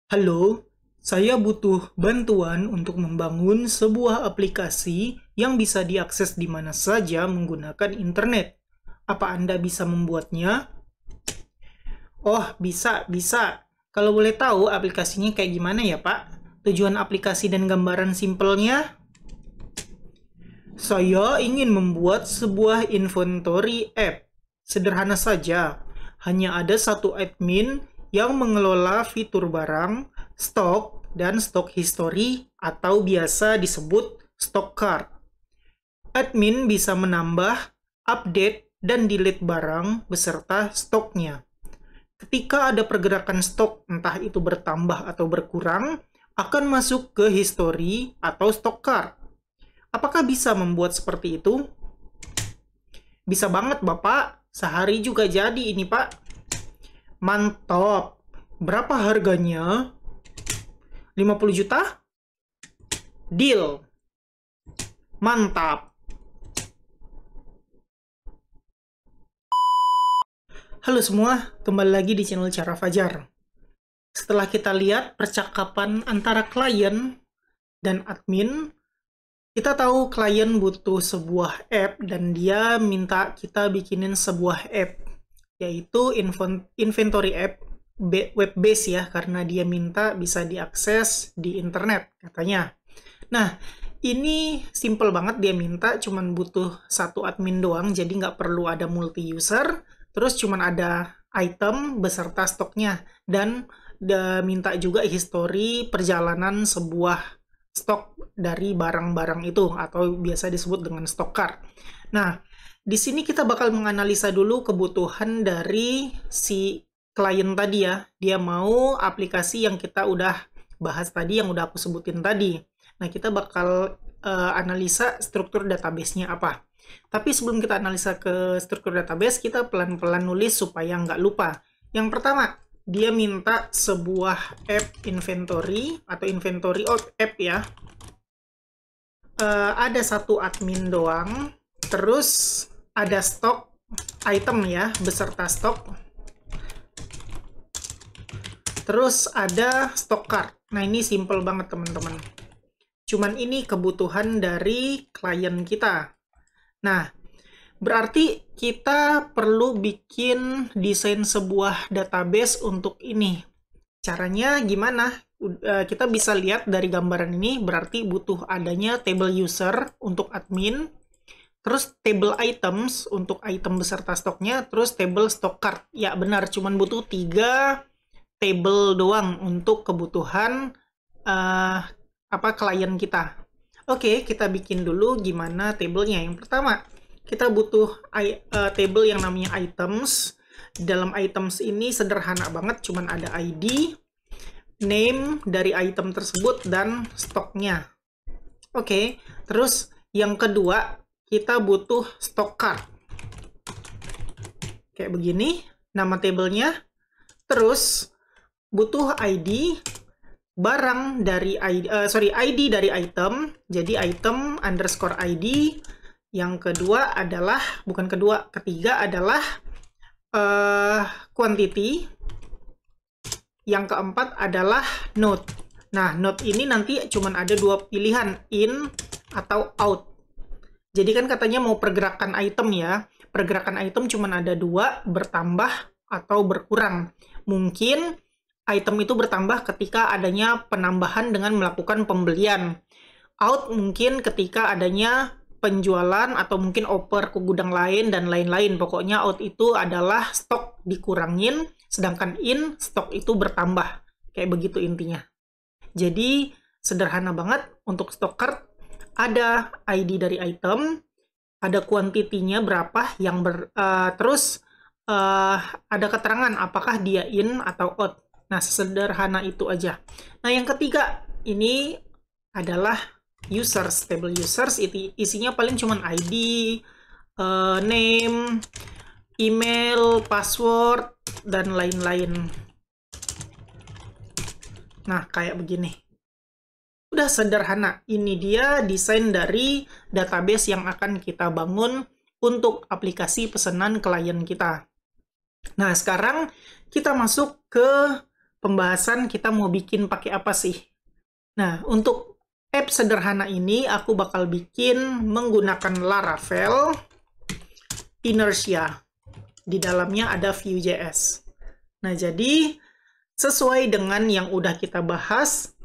Halo, saya butuh bantuan untuk membangun sebuah aplikasi yang bisa diakses di mana saja menggunakan internet. Apa Anda bisa membuatnya? Oh, bisa. Kalau boleh tahu aplikasinya kayak gimana ya, Pak? Tujuan aplikasi dan gambaran simpelnya? Saya ingin membuat sebuah inventory app. Sederhana saja, hanya ada satu admin yang mengelola fitur barang, stok, dan stok history atau biasa disebut stock card. Admin bisa menambah, update, dan delete barang beserta stoknya. Ketika ada pergerakan stok, entah itu bertambah atau berkurang, akan masuk ke history atau stock card. Apakah bisa membuat seperti itu? Bisa banget, Bapak. Sehari juga jadi ini, Pak. Mantap. Berapa harganya? 50 juta? Deal. Mantap. Halo semua, kembali lagi di channel Cara Fajar. Setelah kita lihat percakapan antara klien dan admin, kita tahu klien butuh sebuah app dan dia minta kita bikinin sebuah app, yaitu inventory app web base ya, karena dia minta bisa diakses di internet katanya. Nah, ini simple banget, dia minta cuman butuh satu admin doang, jadi nggak perlu ada multi user, terus cuman ada item beserta stoknya, dan dia minta juga history perjalanan sebuah stok dari barang-barang itu, atau biasa disebut dengan stock card. Nah, di sini kita bakal menganalisa dulu kebutuhan dari si klien tadi ya. Dia mau aplikasi yang kita udah bahas tadi, yang udah aku sebutin tadi. Nah, kita bakal analisa struktur database-nya apa. Tapi sebelum kita analisa ke struktur database, kita pelan-pelan nulis supaya nggak lupa. Yang pertama, dia minta sebuah app inventory atau inventory app ya. Ada satu admin doang, terus ada stok item ya, beserta stok. Terus ada stock card. Nah, ini simple banget teman-teman. Cuman ini kebutuhan dari klien kita. Nah, berarti kita perlu bikin desain sebuah database untuk ini. Caranya gimana? Kita bisa lihat dari gambaran ini, berarti butuh adanya table user untuk admin, terus table items untuk item beserta stoknya, terus table stock card. Ya benar, cuman butuh 3 table doang untuk kebutuhan klien kita. Oke, kita bikin dulu gimana tablenya. Yang pertama, kita butuh table yang namanya items. Dalam items ini sederhana banget, cuman ada ID, name dari item tersebut, dan stoknya. Oke, terus yang kedua, kita butuh stock card. Kayak begini, nama tablenya. Terus, butuh ID, barang dari ID dari item, jadi item underscore ID. Yang kedua adalah, ketiga adalah quantity. Yang keempat adalah node. Nah, node ini nanti cuman ada 2 pilihan, in atau out. Jadi kan katanya mau pergerakan item ya. Pergerakan item cuman ada 2, bertambah atau berkurang. Mungkin item itu bertambah ketika adanya penambahan dengan melakukan pembelian. Out mungkin ketika adanya penjualan atau mungkin oper ke gudang lain dan lain-lain. Pokoknya out itu adalah stok dikurangin, sedangkan in stok itu bertambah. Kayak begitu intinya. Jadi sederhana banget untuk stock card. Ada ID dari item, ada kuantitinya berapa, terus ada keterangan apakah dia in atau out. Nah, sederhana itu aja. Nah, yang ketiga, ini adalah users. Table users, isinya paling cuman ID, name, email, password, dan lain-lain. Nah, kayak begini. Udah sederhana. Ini dia desain dari database yang akan kita bangun untuk aplikasi pesanan klien kita. Nah, sekarang kita masuk ke pembahasan kita mau bikin pakai apa sih. Nah, untuk app sederhana ini aku bakal bikin menggunakan Laravel Inertia. Di dalamnya ada Vue.js. Nah, jadi sesuai dengan yang udah kita bahas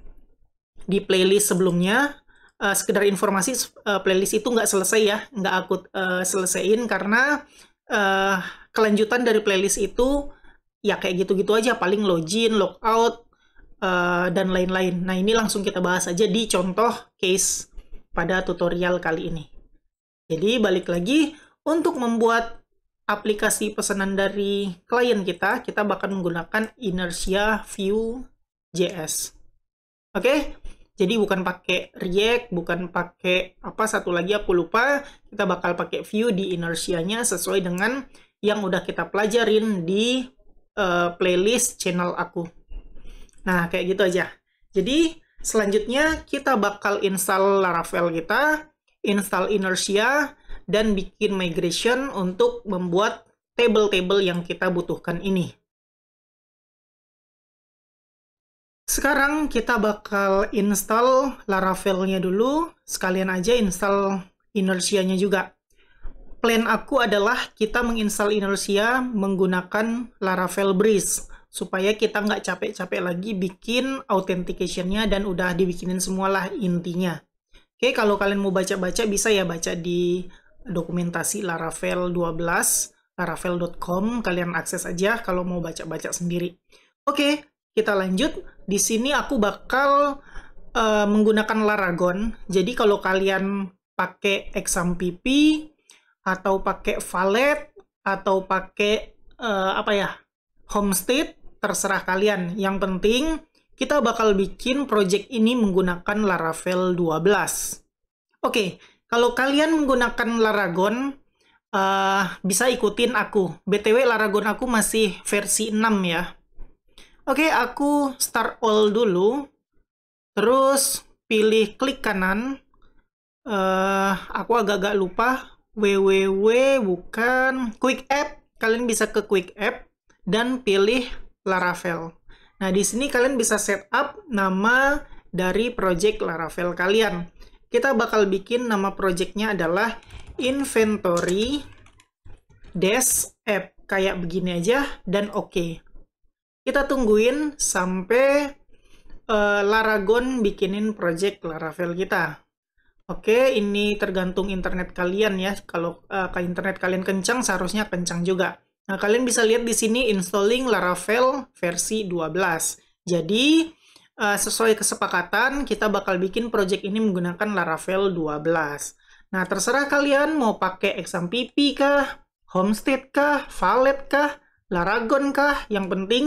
di playlist sebelumnya, sekedar informasi, playlist itu nggak selesai ya, nggak aku selesaiin karena kelanjutan dari playlist itu ya kayak gitu-gitu aja, paling login, logout, dan lain-lain. Nah, ini langsung kita bahas aja di contoh case pada tutorial kali ini. Jadi, balik lagi, untuk membuat aplikasi pesanan dari klien kita bakal menggunakan Inertia Vue.js. Oke? Jadi, bukan pakai React, bukan pakai apa satu lagi aku lupa, kita bakal pakai Vue di Inertia-nya sesuai dengan yang udah kita pelajarin di playlist channel aku. Nah, kayak gitu aja. Jadi, selanjutnya kita bakal install Laravel kita, install Inertia, dan bikin migration untuk membuat table-table yang kita butuhkan ini. Sekarang kita bakal install Laravel-nya dulu, sekalian aja install Inertia-nya juga. Plan aku adalah kita menginstal Inertia menggunakan Laravel Breeze, supaya kita nggak capek-capek lagi bikin authentication-nya dan udah dibikinin semualah intinya. Oke, kalau kalian mau baca-baca bisa ya baca di dokumentasi Laravel 12, laravel.com, kalian akses aja kalau mau baca-baca sendiri. Oke, kita lanjut. Di sini aku bakal menggunakan Laragon. Jadi kalau kalian pakai XAMPP atau pakai Valet atau pakai Homestead, terserah kalian. Yang penting kita bakal bikin project ini menggunakan Laravel 12. Oke, kalau kalian menggunakan Laragon, bisa ikutin aku. BTW Laragon aku masih versi 6 ya. Oke, aku start all dulu. Terus pilih klik kanan. Aku agak-agak lupa. bukan Quick App. Kalian bisa ke Quick App dan pilih Laravel. Nah, di sini kalian bisa setup nama dari project Laravel kalian. Kita bakal bikin nama projectnya adalah inventory dash app. Kayak begini aja, dan oke. Kita tungguin sampai Laragon bikinin project Laravel kita. Oke, ini tergantung internet kalian ya. Kalau internet kalian kencang, seharusnya kencang juga. Nah, kalian bisa lihat di sini installing Laravel versi 12. Jadi, sesuai kesepakatan, kita bakal bikin project ini menggunakan Laravel 12. Nah, terserah kalian mau pakai XAMPP kah, Homestead kah, Valet kah, Laragon kah. Yang penting,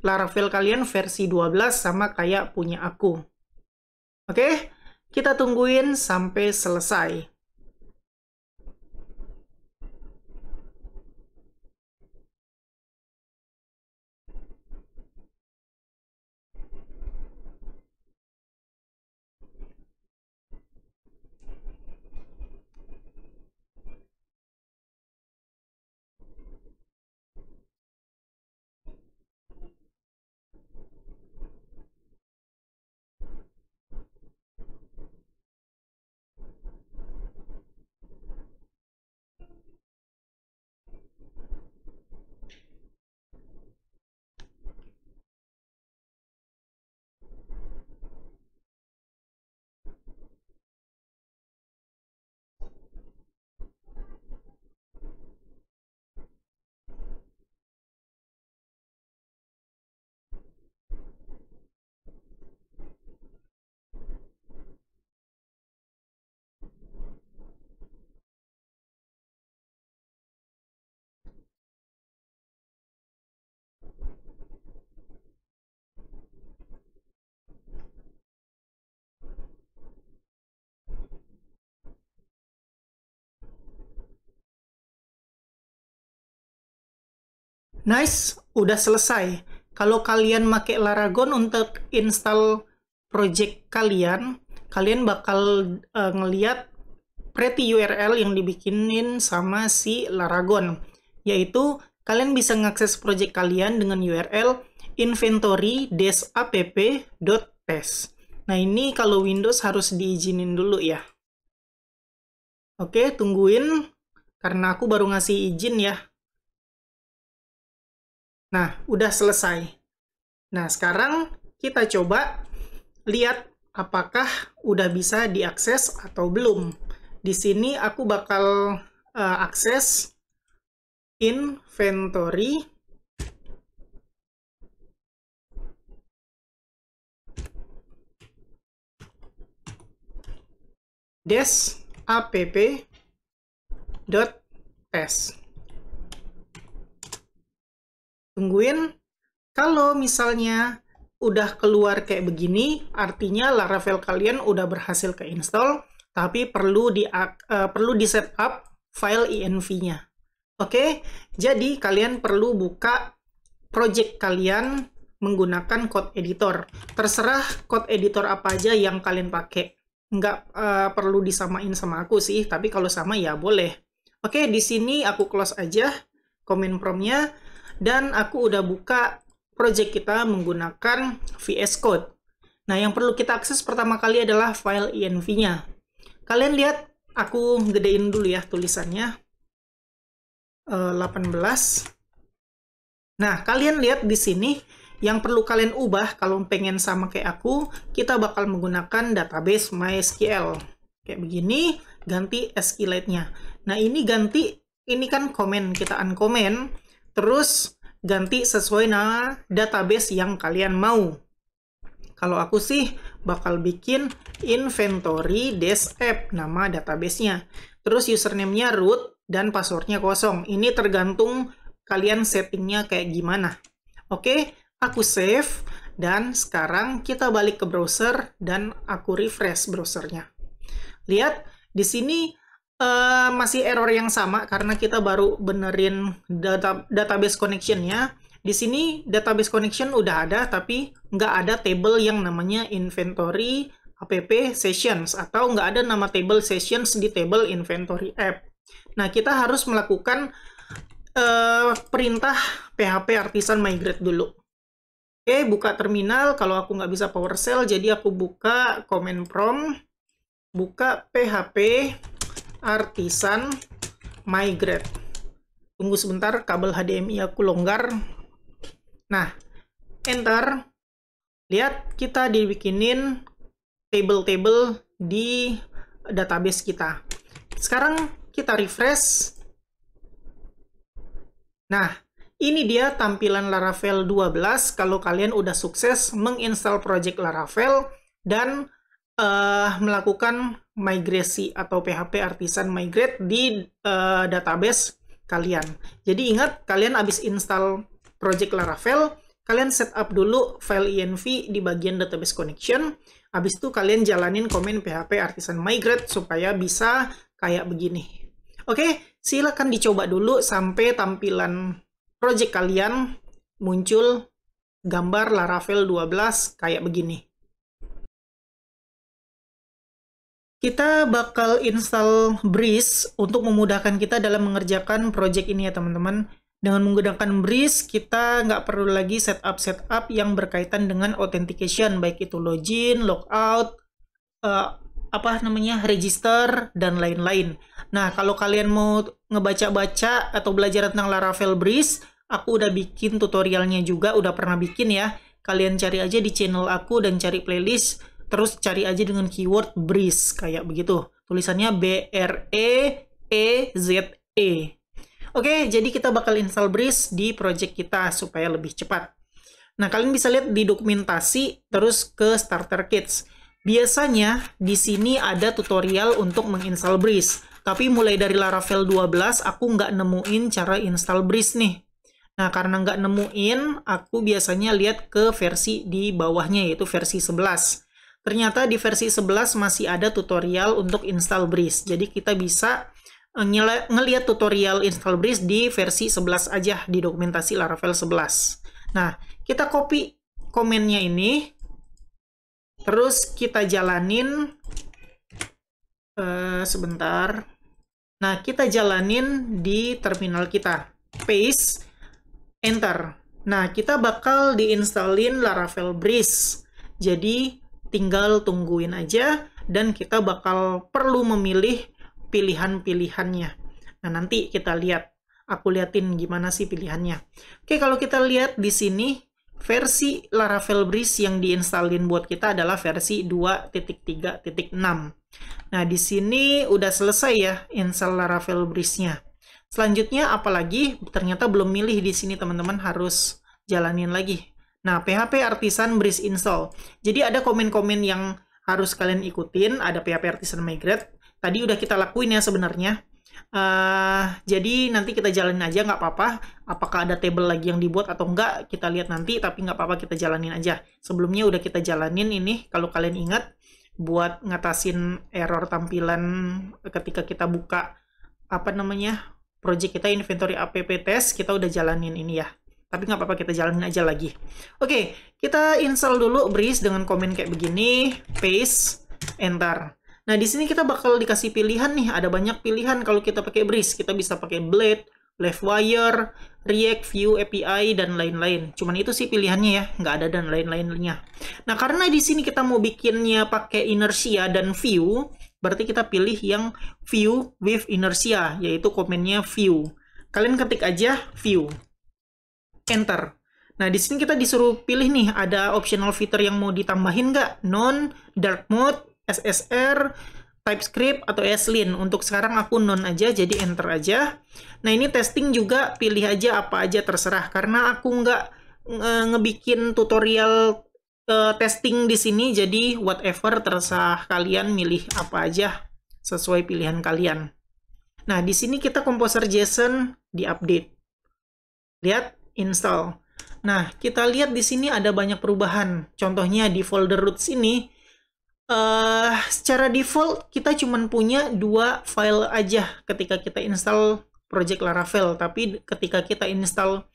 Laravel kalian versi 12 sama kayak punya aku. Oke, kita tungguin sampai selesai. Nice, udah selesai. Kalau kalian pakai Laragon untuk install project kalian, kalian bakal ngeliat pretty URL yang dibikinin sama si Laragon. Yaitu, kalian bisa ngakses project kalian dengan URL inventory-app.test. Nah, ini kalau Windows harus diizinin dulu ya. Oke, tungguin karena aku baru ngasih izin ya. Nah, udah selesai. Nah, sekarang kita coba lihat apakah udah bisa diakses atau belum. Di sini aku bakal akses inventory -app.test. Tungguin. Kalau misalnya udah keluar kayak begini, artinya Laravel kalian udah berhasil keinstall, tapi perlu di setup file env-nya. Oke, jadi kalian perlu buka project kalian menggunakan code editor. Terserah code editor apa aja yang kalian pakai. Nggak perlu disamain sama aku sih, tapi kalau sama ya boleh. Oke, di sini aku close aja command prompt-nya, dan aku udah buka project kita menggunakan VS Code. Nah, yang perlu kita akses pertama kali adalah file env-nya. Kalian lihat, aku gedein dulu ya tulisannya. 18. Nah, kalian lihat di sini, yang perlu kalian ubah kalau pengen sama kayak aku, kita bakal menggunakan database MySQL. Kayak begini, ganti SQLite-nya. Nah, ini ganti, ini kan comment, kita uncomment, terus ganti sesuai nama database yang kalian mau. Kalau aku sih bakal bikin inventory-app, nama database-nya. Terus username-nya root dan password-nya kosong. Ini tergantung kalian settingnya kayak gimana. Oke, aku save. Dan sekarang kita balik ke browser dan aku refresh browsernya. Lihat, di sini masih error yang sama karena kita baru benerin database connection-nya. Di sini database connection udah ada, tapi nggak ada table yang namanya inventory app sessions, atau nggak ada nama table sessions di table inventory app. Nah, kita harus melakukan perintah PHP artisan migrate dulu. Oke, buka terminal. Kalau aku nggak bisa PowerShell, jadi aku buka command prompt, buka PHP artisan migrate. Tunggu sebentar, kabel HDMI aku longgar. Nah, enter. Lihat, kita dibikinin table-table di database kita. Sekarang kita refresh. Nah, ini dia tampilan Laravel 12 kalau kalian udah sukses menginstal project Laravel dan melakukan migrasi atau PHP artisan migrate di database kalian. Jadi ingat, kalian habis install project Laravel, kalian setup dulu file env di bagian database connection. Habis itu kalian jalanin command PHP artisan migrate supaya bisa kayak begini. Oke, silakan dicoba dulu sampai tampilan project kalian muncul gambar Laravel 12 kayak begini. Kita bakal install Breeze untuk memudahkan kita dalam mengerjakan project ini ya teman-teman. Dengan menggunakan Breeze, kita nggak perlu lagi setup yang berkaitan dengan authentication, baik itu login, logout, register, dan lain-lain. Nah, kalau kalian mau ngebaca-baca atau belajar tentang Laravel Breeze, aku udah bikin tutorialnya juga, udah pernah bikin ya. Kalian cari aja di channel aku dan cari playlist, terus cari aja dengan keyword Breeze, kayak begitu. Tulisannya B-R-E-E-Z-E. Oke, jadi kita bakal install Breeze di project kita supaya lebih cepat. Nah, kalian bisa lihat di dokumentasi, terus ke starter kits. Biasanya di sini ada tutorial untuk menginstal Breeze, tapi mulai dari Laravel 12 aku nggak nemuin cara install Breeze nih. Nah, karena nggak nemuin, aku biasanya lihat ke versi di bawahnya, yaitu versi 11. Ternyata di versi 11 masih ada tutorial untuk install Breeze. Jadi kita bisa ngelihat tutorial install Breeze di versi 11 aja di dokumentasi Laravel 11. Nah, kita copy komennya ini. Terus kita jalanin. Sebentar. Nah, kita jalanin di terminal kita. Paste. Enter. Nah, kita bakal diinstalin Laravel Breeze. Jadi, tinggal tungguin aja, dan kita bakal perlu memilih pilihan-pilihannya. Nah, nanti kita lihat. Aku liatin gimana sih pilihannya. Oke, kalau kita lihat di sini, versi Laravel Breeze yang diinstalin buat kita adalah versi 2.3.6. Nah, di sini udah selesai ya install Laravel Breeze-nya. Selanjutnya, apalagi ternyata belum milih di sini, teman-teman harus jalanin lagi. Nah, PHP Artisan Breeze install. Jadi ada komen-komen yang harus kalian ikutin. Ada PHP Artisan Migrate. Tadi udah kita lakuin ya sebenarnya. Jadi nanti kita jalanin aja, nggak apa-apa. Apakah ada table lagi yang dibuat atau enggak, kita lihat nanti. Tapi nggak apa-apa, kita jalanin aja. Sebelumnya udah kita jalanin ini, kalau kalian ingat, buat ngatasin error tampilan ketika kita buka, project kita inventory app test, kita udah jalanin ini ya. Tapi nggak apa-apa, kita jalanin aja lagi. Oke, kita install dulu Breeze dengan komen kayak begini, paste, enter. Nah, di sini kita bakal dikasih pilihan nih, ada banyak pilihan kalau kita pakai Breeze. Kita bisa pakai Blade, Livewire, React, Vue, API, dan lain-lain. Cuman itu sih pilihannya ya, nggak ada dan lain-lainnya. Nah, karena di sini kita mau bikinnya pakai Inertia dan Vue, berarti kita pilih yang Vue with Inertia, yaitu komennya Vue. Kalian ketik aja Vue. Enter. Nah, di sini kita disuruh pilih nih, ada optional fitur yang mau ditambahin nggak? Non, dark mode, SSR, TypeScript, atau ESLint. Untuk sekarang aku non aja, jadi enter aja. Nah, ini testing juga, pilih aja apa aja terserah. Karena aku nggak ngebikin tutorial testing di sini, jadi whatever terserah kalian milih apa aja sesuai pilihan kalian. Nah, di sini kita Composer JSON di-update. Lihat, install. Nah, kita lihat di sini ada banyak perubahan. Contohnya di folder roots ini, secara default kita cuma punya 2 file aja ketika kita install project Laravel. Tapi ketika kita install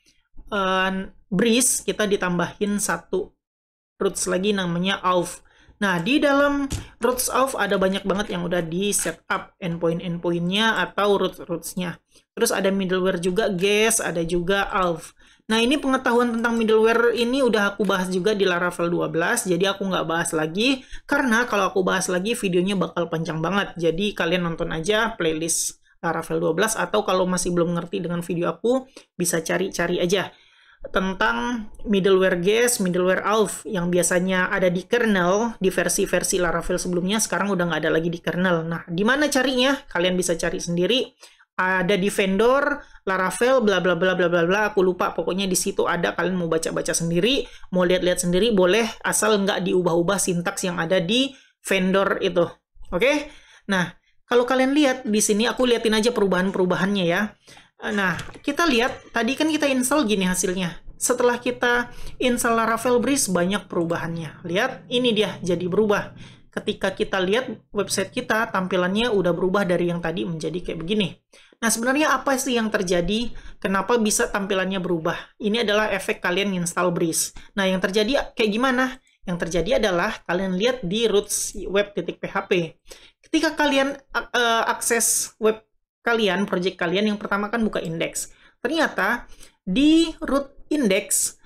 Breeze, kita ditambahin 1 roots lagi namanya auth. Nah, di dalam roots auth ada banyak banget yang udah di setup endpoint-endpointnya atau roots-rootsnya. Terus ada middleware juga, guest, ada juga auth. Nah, ini pengetahuan tentang middleware ini udah aku bahas juga di Laravel 12, jadi aku nggak bahas lagi, karena kalau aku bahas lagi videonya bakal panjang banget. Jadi kalian nonton aja playlist Laravel 12, atau kalau masih belum ngerti dengan video aku, bisa cari-cari aja tentang middleware guest, middleware auth yang biasanya ada di kernel, di versi-versi Laravel sebelumnya, sekarang udah nggak ada lagi di kernel. Nah, di mana carinya? Kalian bisa cari sendiri. Ada di vendor, Laravel, bla bla bla bla bla bla, aku lupa. Pokoknya di situ ada, kalian mau baca-baca sendiri, mau lihat-lihat sendiri, boleh, asal nggak diubah-ubah sintaks yang ada di vendor itu. Oke? Nah, kalau kalian lihat di sini, aku liatin aja perubahan-perubahannya ya. Nah, kita lihat, tadi kan kita install gini hasilnya. Setelah kita install Laravel Breeze, banyak perubahannya. Lihat, ini dia jadi berubah. Ketika kita lihat website kita, tampilannya udah berubah dari yang tadi menjadi kayak begini. Nah, sebenarnya apa sih yang terjadi? Kenapa bisa tampilannya berubah? Ini adalah efek kalian install Breeze. Nah, yang terjadi kayak gimana? Yang terjadi adalah kalian lihat di roots web.php. Ketika kalian akses web kalian, project kalian, yang pertama kan buka index. Ternyata di root index,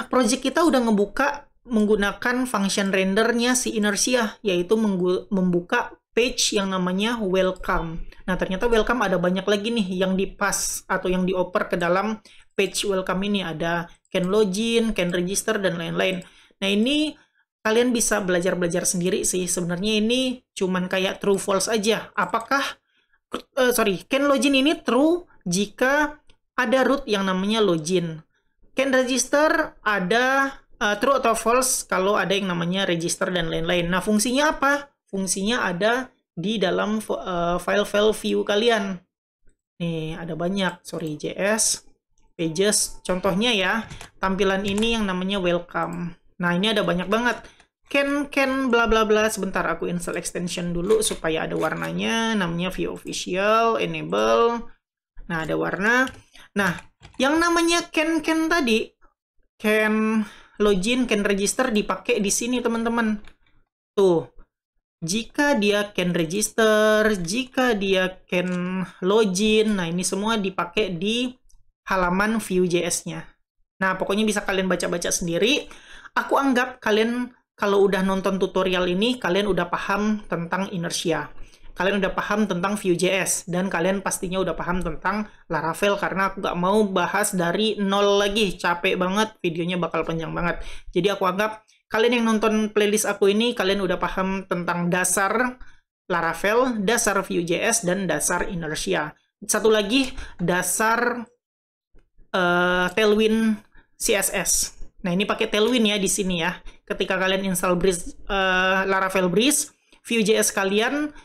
project kita udah ngebuka menggunakan function rendernya si Inertia, yaitu membuka page yang namanya welcome. Nah, ternyata welcome ada banyak lagi nih yang dipas atau yang dioper ke dalam page welcome ini. Ada can login, can register, dan lain-lain. Nah, ini kalian bisa belajar-belajar sendiri sih. Sebenarnya ini cuman kayak true false aja. Apakah can login ini true jika ada root yang namanya login. Can register ada true atau false kalau ada yang namanya register dan lain-lain. Nah, fungsinya apa? Fungsinya ada di dalam file-file view kalian. Nih, ada banyak. Sorry, JS, pages. Contohnya ya, tampilan ini yang namanya welcome. Nah, ini ada banyak banget. Can bla bla bla. Sebentar, aku install extension dulu supaya ada warnanya. Namanya view official, enable. Nah, ada warna. Nah, yang namanya can tadi, can login, can register dipakai di sini, teman-teman. Tuh. Jika dia can register, jika dia can login, nah ini semua dipakai di halaman Vue.js-nya. Nah, pokoknya bisa kalian baca-baca sendiri. Aku anggap kalian kalau udah nonton tutorial ini, kalian udah paham tentang inertia. Kalian udah paham tentang Vue.js, dan kalian pastinya udah paham tentang Laravel, karena aku nggak mau bahas dari nol lagi. Capek banget, videonya bakal panjang banget. Jadi aku anggap kalian yang nonton playlist aku ini, kalian udah paham tentang dasar Laravel, dasar Vue.js, dan dasar inertia. Satu lagi, dasar Tailwind CSS. Nah, ini pakai Tailwind ya di sini ya. Ketika kalian install Breeze, Laravel Breeze, Vue.js kalian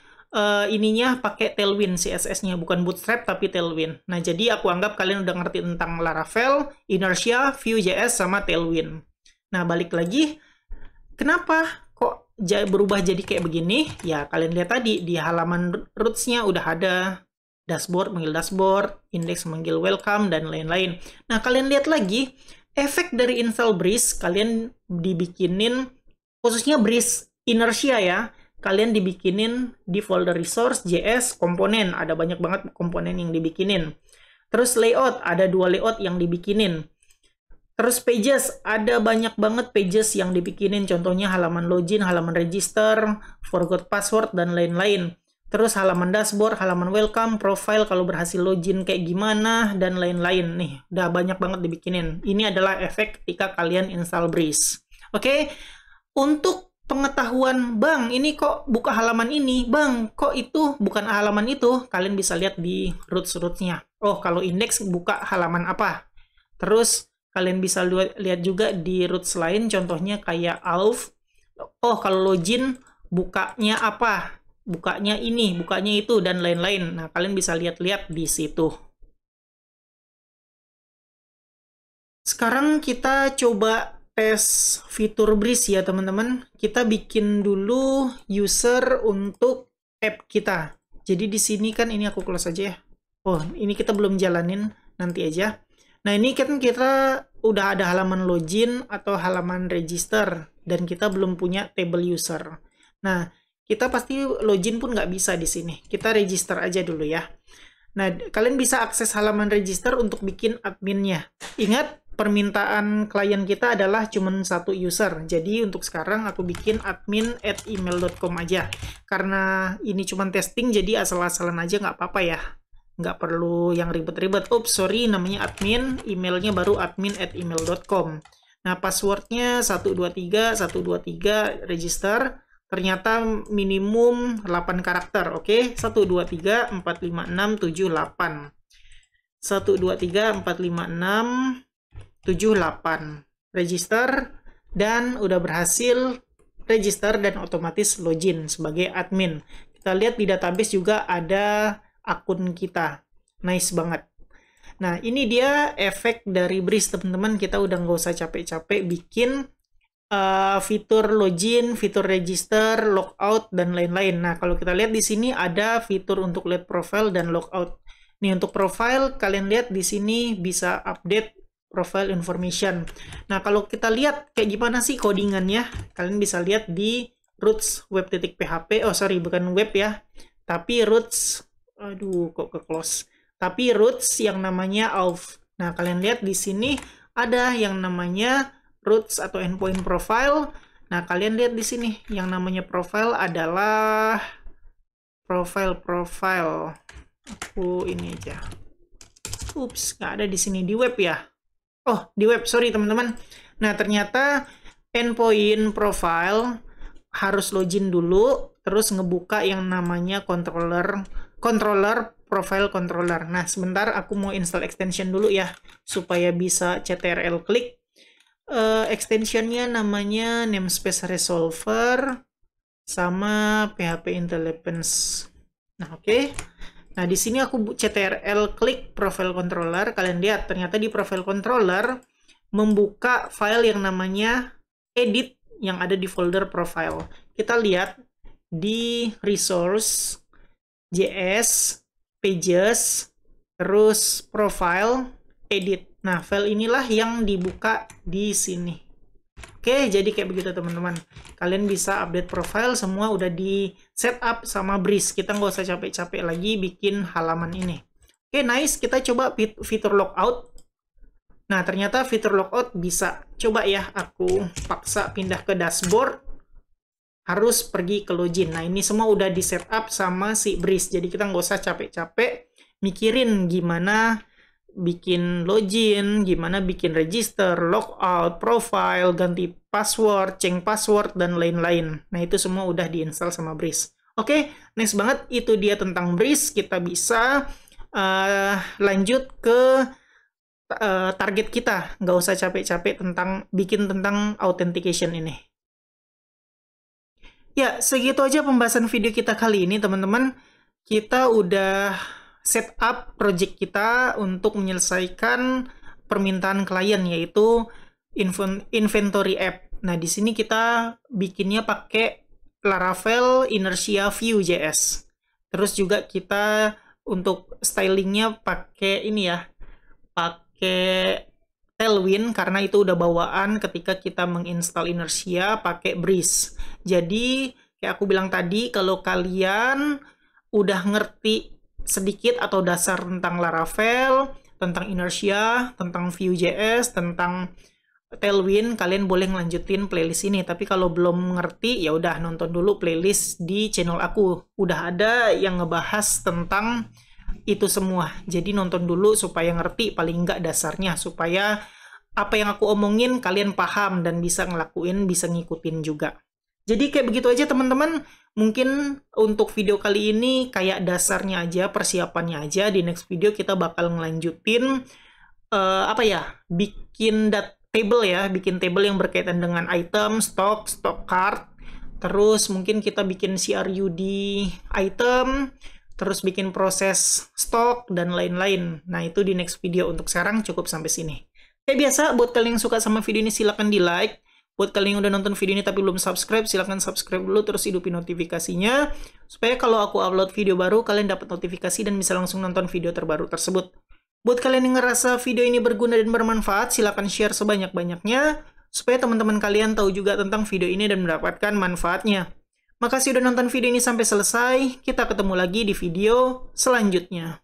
ininya pakai Tailwind CSS-nya, bukan Bootstrap tapi Tailwind. Nah, jadi aku anggap kalian udah ngerti tentang Laravel, inertia, Vue.js, sama Tailwind. Nah, balik lagi, kenapa kok berubah jadi kayak begini? Ya, kalian lihat tadi, di halaman roots-nya udah ada dashboard, manggil dashboard, index manggil welcome, dan lain-lain. Nah, kalian lihat lagi, efek dari install Breeze, kalian dibikinin, khususnya Breeze inertia ya, kalian dibikinin di folder resource, JS, komponen. Ada banyak banget komponen yang dibikinin. Terus layout, ada 2 layout yang dibikinin. Terus pages, ada banyak banget pages yang dibikinin. Contohnya halaman login, halaman register, forgot password, dan lain-lain. Terus halaman dashboard, halaman welcome, profile kalau berhasil login kayak gimana, dan lain-lain. Nih, udah banyak banget dibikinin. Ini adalah efek ketika kalian install Breeze. Oke, untuk pengetahuan, Bang, ini kok buka halaman ini, Bang, kok itu bukan halaman itu, kalian bisa lihat di roots-rootsnya. Oh, kalau index buka halaman apa. Terus kalian bisa lihat juga di roots lain, contohnya kayak auth. Oh, kalau login bukanya apa, bukanya ini, bukanya itu, dan lain-lain. Nah, kalian bisa lihat-lihat di situ. Sekarang kita coba tes fitur Breeze ya teman-teman. Kita bikin dulu user untuk app kita. Jadi di sini kan ini aku close aja ya. Oh, ini kita belum jalanin, nanti aja. Nah, ini kan kita udah ada halaman login atau halaman register, dan kita belum punya table user. Nah, kita pasti login pun nggak bisa di sini. Kita register aja dulu ya. Nah, kalian bisa akses halaman register untuk bikin adminnya. Ingat, permintaan klien kita adalah cuma 1 user. Jadi untuk sekarang aku bikin admin@email.com aja. Karena ini cuma testing, jadi asal-asalan aja nggak apa-apa ya. Nggak perlu yang ribet-ribet. Oops, sorry, namanya admin, emailnya baru admin@email.com. Nah, passwordnya 123, register. Ternyata minimum 8 karakter. Oke, 123 456 78. 123 456 78. Register, dan udah berhasil register dan otomatis login sebagai admin. Kita lihat di database juga ada akun kita. Nice banget. Nah, ini dia efek dari Breeze, teman-teman. Kita udah nggak usah capek-capek bikin fitur login, fitur register, logout, dan lain-lain. Nah, kalau kita lihat di sini ada fitur untuk lihat profile dan logout. Nih, untuk profile, kalian lihat di sini bisa update profile information. Nah, kalau kita lihat kayak gimana sih codingannya, kalian bisa lihat di roots web.php. Oh, sorry, bukan web ya. Tapi roots, aduh, kok ke close. Tapi roots yang namanya auth. Nah, kalian lihat di sini ada yang namanya roots atau endpoint profile. Nah, kalian lihat di sini yang namanya profile adalah profile. Aku ini aja. Ups, nggak ada di sini di web ya. Oh, di web, sorry teman-teman. Nah, ternyata endpoint profile harus login dulu, terus ngebuka yang namanya controller profile controller. Nah, sebentar aku mau install extension dulu ya, supaya bisa ctrl klik. Extensionnya namanya namespace resolver sama PHP Intelligence. Nah, oke. Nah, di sini aku ctrl klik profile controller. Kalian lihat, ternyata di profile controller membuka file yang namanya edit yang ada di folder profile. Kita lihat di resource, JS, pages, terus profile, edit. Nah, file inilah yang dibuka di sini. Oke, jadi kayak begitu teman-teman. Kalian bisa update profile, semua udah di setup sama Breeze. Kita nggak usah capek-capek lagi bikin halaman ini. Oke, nice. Kita coba fitur logout. Nah, ternyata fitur logout bisa. Coba ya, aku paksa pindah ke dashboard, harus pergi ke login. Nah, ini semua udah di setup sama si Breeze, jadi kita nggak usah capek-capek mikirin gimana bikin login, gimana bikin register, logout, profile, ganti password, change password, dan lain-lain. Nah, itu semua udah diinstal sama Breeze. Oke, next banget. Itu dia tentang Breeze. Kita bisa lanjut ke target kita. Nggak usah capek-capek bikin tentang authentication ini. Ya, segitu aja pembahasan video kita kali ini, teman-teman. Kita udah setup project kita untuk menyelesaikan permintaan klien, yaitu inventory app. Nah, di sini kita bikinnya pakai Laravel Inertia Vue.js. Terus juga kita untuk stylingnya pakai ini ya, pakai Tailwind, karena itu udah bawaan ketika kita menginstal Inertia pakai Breeze. Jadi, kayak aku bilang tadi, kalau kalian udah ngerti sedikit atau dasar tentang Laravel, tentang Inertia, tentang Vue.js, tentang Tailwind, kalian boleh ngelanjutin playlist ini. Tapi kalau belum ngerti, ya udah nonton dulu playlist di channel aku. Udah ada yang ngebahas tentang itu semua. Jadi nonton dulu supaya ngerti paling nggak dasarnya, supaya apa yang aku omongin kalian paham dan bisa ngelakuin, bisa ngikutin juga. Jadi kayak begitu aja teman-teman. Mungkin untuk video kali ini kayak dasarnya aja, persiapannya aja. Di next video kita bakal ngelanjutin bikin table ya, bikin table yang berkaitan dengan item, stock card. Terus mungkin kita bikin CRUD item, terus bikin proses stok, dan lain-lain. Nah, itu di next video. Untuk sekarang cukup sampai sini. Kayak biasa, buat kalian yang suka sama video ini, silahkan di-like. Buat kalian yang udah nonton video ini tapi belum subscribe, silahkan subscribe dulu, terus hidupin notifikasinya. Supaya kalau aku upload video baru, kalian dapat notifikasi dan bisa langsung nonton video terbaru tersebut. Buat kalian yang ngerasa video ini berguna dan bermanfaat, silahkan share sebanyak-banyaknya. Supaya teman-teman kalian tahu juga tentang video ini dan mendapatkan manfaatnya. Makasih udah nonton video ini sampai selesai. Kita ketemu lagi di video selanjutnya.